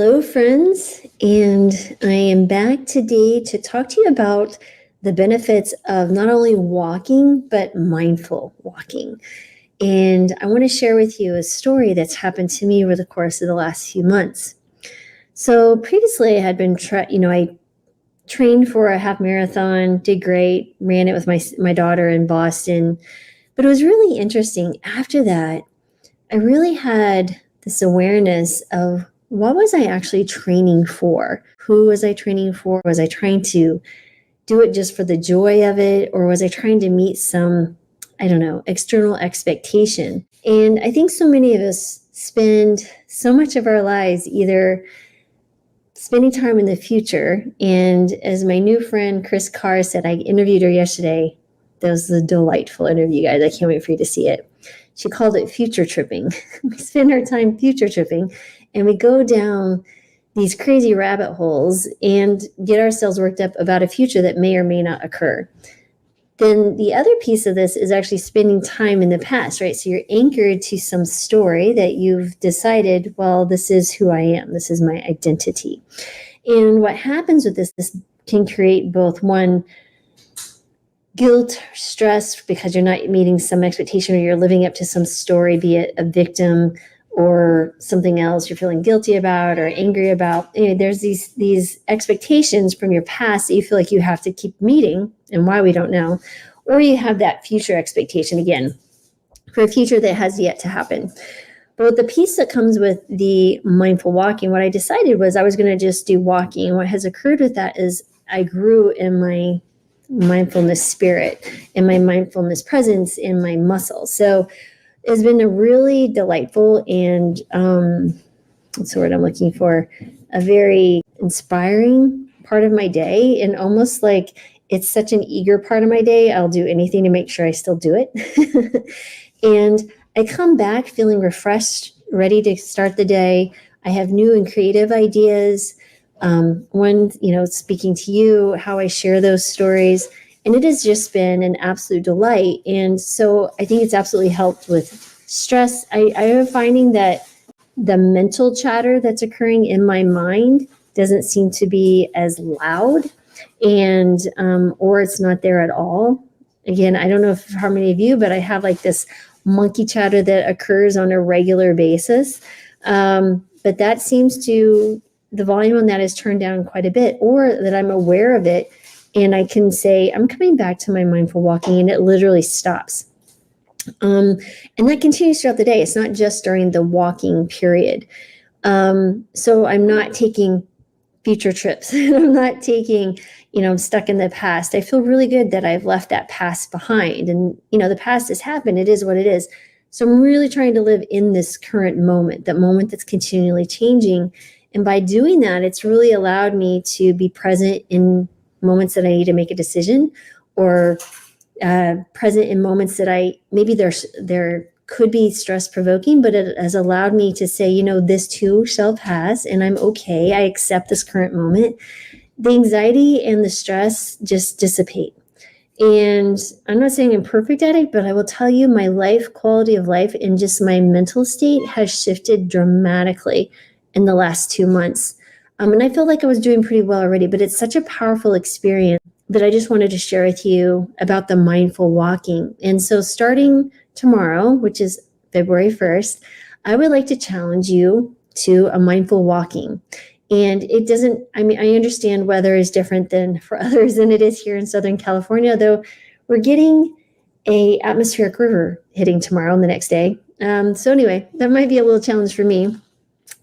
Hello, friends, and I am back today to talk to you about the benefits of not only walking, but mindful walking. And I want to share with you a story that's happened to me over the course of the last few months. So previously, I had been, I trained for a half marathon, did great, ran it with my daughter in Boston. But it was really interesting. After that, I really had this awareness of what was I actually training for? Who was I training for? Was I trying to do it just for the joy of it? Or was I trying to meet some, I don't know, external expectation? And I think so many of us spend so much of our lives either spending time in the future. And as my new friend Chris Carr said, I interviewed her yesterday. That was a delightful interview, guys. I can't wait for you to see it. She called it future tripping. We spend our time future tripping and we go down these crazy rabbit holes and get ourselves worked up about a future that may or may not occur. Then the other piece of this is actually spending time in the past, right? So you're anchored to some story that you've decided, well, this is who I am. This is my identity. And what happens with this can create both one, guilt, stress because you're not meeting some expectation or you're living up to some story, be it a victim or something else you're feeling guilty about or angry about. There's these expectations from your past that you feel like you have to keep meeting, and why we don't know. Or you have that future expectation again for a future that has yet to happen. But the piece that comes with the mindful walking, what I decided was I was going to just do walking. And what has occurred with that is I grew in my mindfulness spirit and my mindfulness presence in my muscles. So it's been a really delightful and what's the word I'm looking for? A very inspiring part of my day, and almost like it's such an eager part of my day. I'll do anything to make sure I still do it. And I come back feeling refreshed, ready to start the day. I have new and creative ideas. One, speaking to you, how I share those stories. And it has just been an absolute delight. And so I think it's absolutely helped with stress. I am finding that the mental chatter that's occurring in my mind doesn't seem to be as loud and or it's not there at all. Again, I don't know how many of you, but I have like this monkey chatter that occurs on a regular basis. But that seems to, the volume on that is turned down quite a bit, or that I'm aware of it and I can say, I'm coming back to my mindful walking, and it literally stops. And that continues throughout the day. It's not just during the walking period. So I'm not taking future trips. I'm not taking, I'm stuck in the past. I feel really good that I've left that past behind. And, the past has happened. It is what it is. So I'm really trying to live in this current moment, that moment that's continually changing. And by doing that, it's really allowed me to be present in moments that I need to make a decision, or present in moments that maybe there could be stress provoking, but it has allowed me to say, this too shall pass, and I'm okay. I accept this current moment. The anxiety and the stress just dissipate. And I'm not saying I'm perfect at it, but I will tell you my quality of life and just my mental state has shifted dramatically in the last 2 months. And I feel like I was doing pretty well already, but it's such a powerful experience that I just wanted to share with you about the mindful walking. And so starting tomorrow, which is February 1st, I would like to challenge you to a mindful walking. And I understand weather is different than for others than it is here in Southern California, though we're getting a atmospheric river hitting tomorrow and the next day. So anyway, that might be a little challenge for me.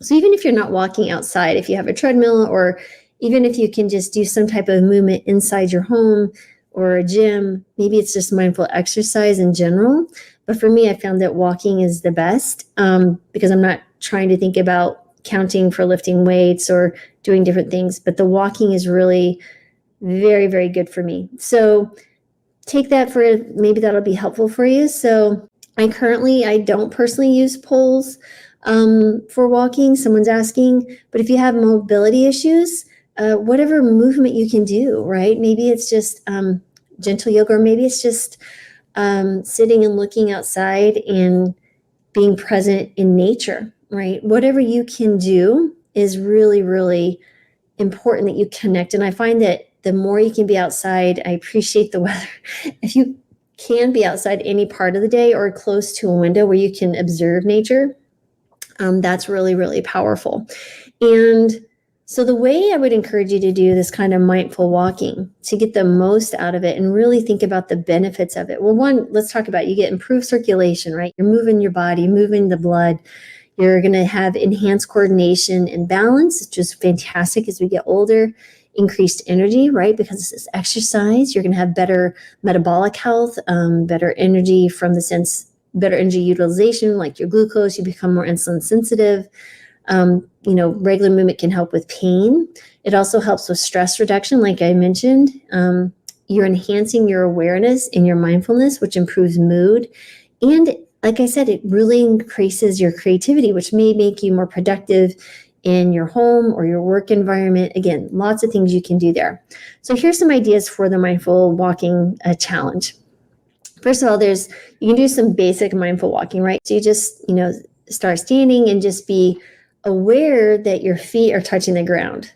So even if you're not walking outside, if you have a treadmill, or even if you can just do some type of movement inside your home or a gym, maybe it's just mindful exercise in general. But for me, I found that walking is the best because I'm not trying to think about counting for lifting weights or doing different things. But the walking is really very, very good for me. So take that maybe that'll be helpful for you. So I don't personally use poles for walking. Someone's asking, but if you have mobility issues, whatever movement you can do, right? Maybe it's just gentle yoga, or maybe it's just sitting and looking outside and being present in nature, right? Whatever you can do is really, really important that you connect. And I find that the more you can be outside, I appreciate the weather. If you can be outside any part of the day or close to a window where you can observe nature, that's really, really powerful. And so the way I would encourage you to do this kind of mindful walking to get the most out of it and really think about the benefits of it. Well, one, let's talk about, you get improved circulation, right? You're moving your body, moving the blood. You're going to have enhanced coordination and balance, which is fantastic as we get older. Increased energy, right? Because this is exercise. You're going to have better metabolic health, better energy from the sense, better energy utilization, like your glucose. You become more insulin sensitive. Regular movement can help with pain. It also helps with stress reduction, like I mentioned. You're enhancing your awareness and your mindfulness, which improves mood. And like I said, it really increases your creativity, which may make you more productive in your home or your work environment. Again, lots of things you can do there. So here's some ideas for the mindful walking challenge. First of all, you can do some basic mindful walking, right? So you just, start standing and just be aware that your feet are touching the ground.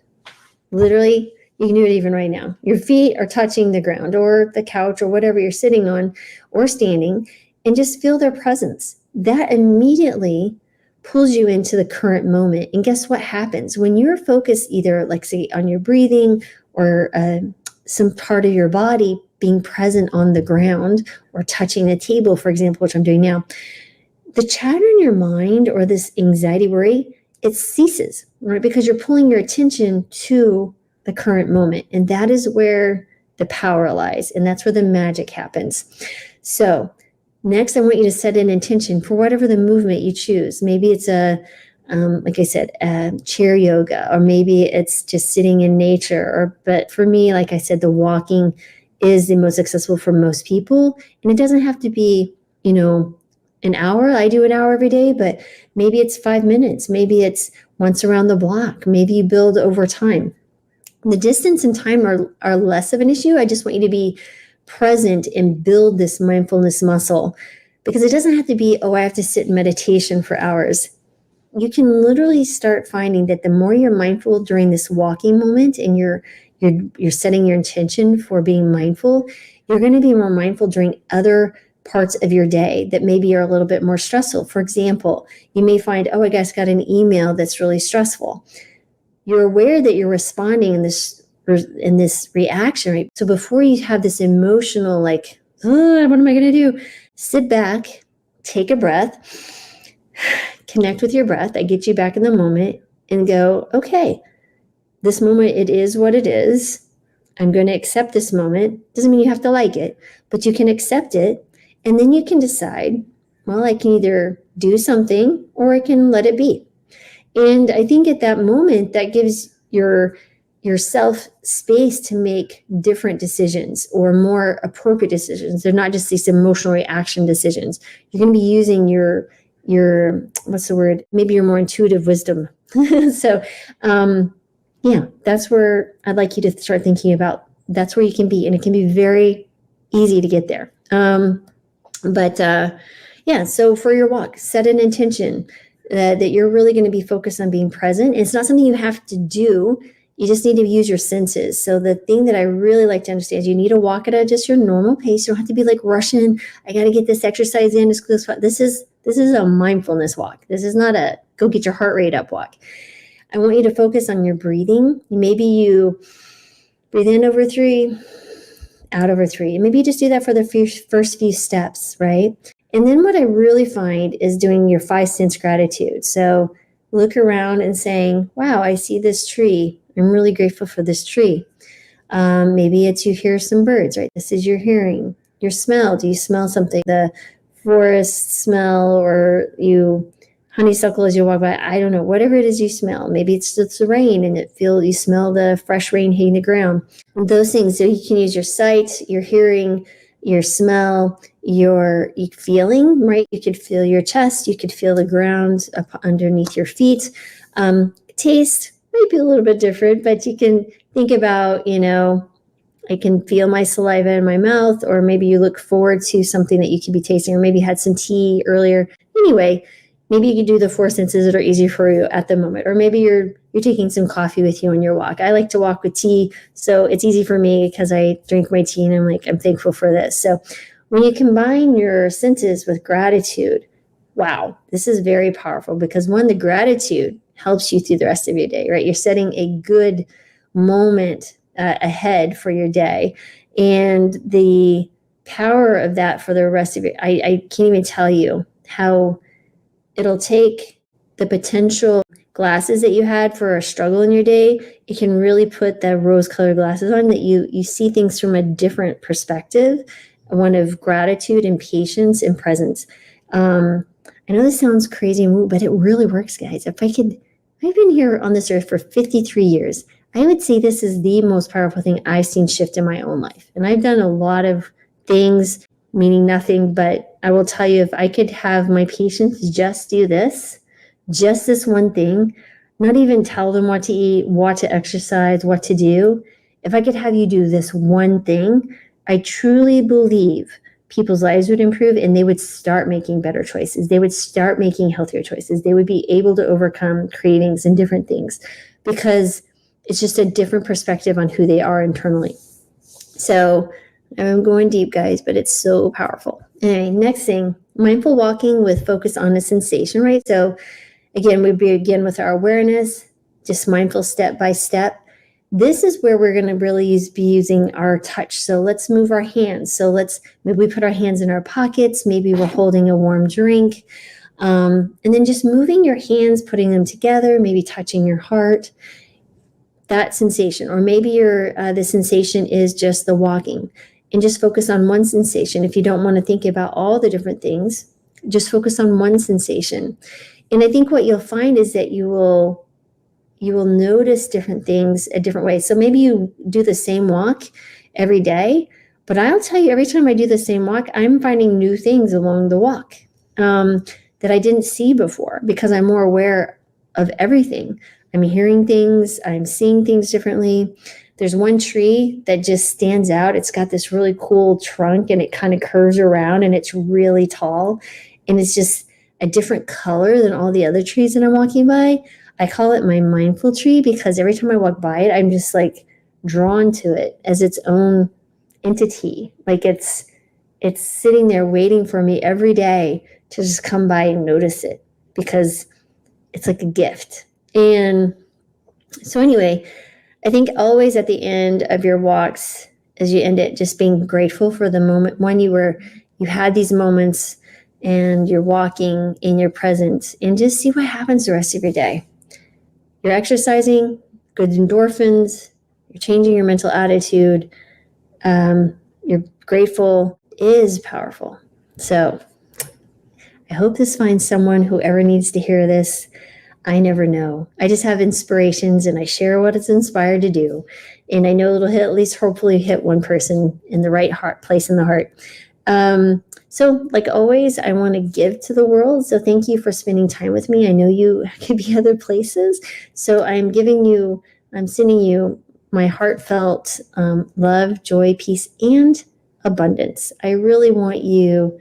Literally, you can do it even right now. Your feet are touching the ground or the couch or whatever you're sitting on or standing, and just feel their presence. That immediately pulls you into the current moment. And guess what happens? When you're focused either, like say, on your breathing or some part of your body being present on the ground or touching the table, for example, which I'm doing now, the chatter in your mind or this anxiety, worry, it ceases, right? Because you're pulling your attention to the current moment. And that is where the power lies. And that's where the magic happens. So next, I want you to set an intention for whatever the movement you choose. Maybe it's like I said, chair yoga, or maybe it's just sitting in nature. But for me, like I said, the walking is the most accessible for most people. And it doesn't have to be, an hour. I do an hour every day, but maybe it's 5 minutes. Maybe it's once around the block. Maybe you build over time. The distance and time are less of an issue. I just want you to be present and build this mindfulness muscle, because it doesn't have to be, I have to sit in meditation for hours. You can literally start finding that the more you're mindful during this walking moment and you're setting your intention for being mindful, you're going to be more mindful during other parts of your day that maybe are a little bit more stressful. For example, you may find, I just got an email that's really stressful. You're aware that you're responding in this reaction, right? So before you have this emotional, like, what am I going to do? Sit back, take a breath, connect with your breath. I get you back in the moment and go, okay, this moment, it is what it is. I'm going to accept this moment. Doesn't mean you have to like it, but you can accept it. And then you can decide, well, I can either do something or I can let it be. And I think at that moment, that gives yourself space to make different decisions or more appropriate decisions. They're not just these emotional reaction decisions. You're going to be using your what's the word? Maybe your more intuitive wisdom. So, that's where I'd like you to start thinking about. That's where you can be, and it can be very easy to get there. So for your walk, set an intention that you're really going to be focused on being present. It's not something you have to do. You just need to use your senses. So the thing that I really like to understand is you need to walk at just your normal pace. You don't have to be like rushing. I got to get this exercise in. This is a mindfulness walk. This is not a go get your heart rate up walk. I want you to focus on your breathing. Maybe you breathe in over 3, out over 3. Maybe you just do that for the first few steps, right? And then what I really find is doing your 5 sense gratitude. So look around and saying, wow, I see this tree. I'm really grateful for this tree. Maybe it's you hear some birds, right? This is your hearing. Your smell. Do you smell something? The forest smell, or you honeysuckle as you walk by? I don't know. Whatever it is you smell. Maybe it's the rain and you smell the fresh rain hitting the ground. And those things. So you can use your sight, your hearing, your smell, your feeling, right? You could feel your chest. You could feel the ground up underneath your feet. Taste might be a little bit different, but you can think about, I can feel my saliva in my mouth, or maybe you look forward to something that you could be tasting, or maybe had some tea earlier. Anyway, maybe you can do the four senses that are easy for you at the moment, or maybe you're taking some coffee with you on your walk. I like to walk with tea, so it's easy for me because I drink my tea and I'm thankful for this. So when you combine your senses with gratitude, wow, this is very powerful, because one, the gratitude helps you through the rest of your day, right? You're setting a good moment ahead for your day, and the power of that for the rest of your, I can't even tell you how it'll take the potential glasses that you had for a struggle in your day. It can really put the rose-colored glasses on, that you see things from a different perspective, one of gratitude and patience and presence. I know this sounds crazy, but it really works, guys. I've been here on this earth for 53 years. I would say this is the most powerful thing I've seen shift in my own life. And I've done a lot of things meaning nothing, but I will tell you, if I could have my patients just do this, just this one thing, not even tell them what to eat, what to exercise, what to do. If I could have you do this one thing, I truly believe people's lives would improve, and they would start making better choices. They would start making healthier choices. They would be able to overcome cravings and different things, because it's just a different perspective on who they are internally. So I'm going deep, guys, but it's so powerful. Anyway, next thing, mindful walking with focus on a sensation, right? So again, we begin with our awareness, just mindful step by step. This is where we're going to really be using our touch. So let's move our hands. So maybe we put our hands in our pockets. Maybe we're holding a warm drink. And then just moving your hands, putting them together, maybe touching your heart, that sensation. Or maybe the sensation is just the walking, and just focus on one sensation. If you don't want to think about all the different things, just focus on one sensation. And I think what you'll find is that you will notice different things a different way. So maybe you do the same walk every day, but I'll tell you, every time I do the same walk, I'm finding new things along the walk that I didn't see before, because I'm more aware of everything. I'm hearing things, I'm seeing things differently. There's one tree that just stands out. It's got this really cool trunk, and it kind of curves around, and it's really tall, and it's just a different color than all the other trees that I'm walking by. I call it my mindful tree, because every time I walk by it, I'm just drawn to it as its own entity. It's sitting there waiting for me every day to just come by and notice it, because it's like a gift. And so anyway, I think always at the end of your walks, as you end it, just being grateful for the moment when you had these moments, and you're walking in your presence, and just see what happens the rest of your day. You're exercising, good endorphins, you're changing your mental attitude, you're grateful, is powerful. So I hope this finds someone, whoever needs to hear this. I never know. I just have inspirations, and I share what it's inspired to do. And I know it'll hopefully hit one person in the right place in the heart. So like always, I want to give to the world. So thank you for spending time with me. I know you could be other places. So I'm sending you my heartfelt love, joy, peace, and abundance. I really want you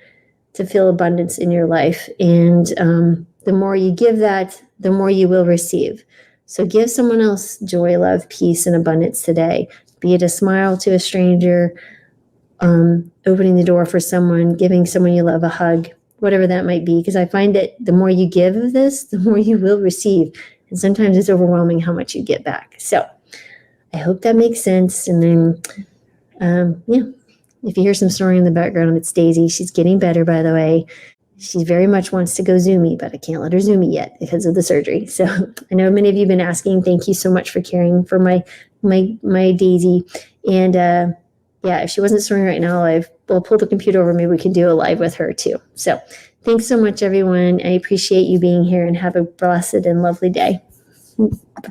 to feel abundance in your life. And the more you give that, the more you will receive. So give someone else joy, love, peace, and abundance today. Be it a smile to a stranger, opening the door for someone, giving someone you love a hug, whatever that might be. Because I find that the more you give of this, the more you will receive. And sometimes it's overwhelming how much you get back. So I hope that makes sense. And then, if you hear some snoring in the background, it's Daisy. She's getting better, by the way. She very much wants to go Zoomy, but I can't let her Zoomy yet because of the surgery. So I know many of you have been asking. Thank you so much for caring for my Daisy. And if she wasn't snoring right now, we'll pull the computer over. Maybe we can do a live with her too. So thanks so much, everyone. I appreciate you being here, and have a blessed and lovely day.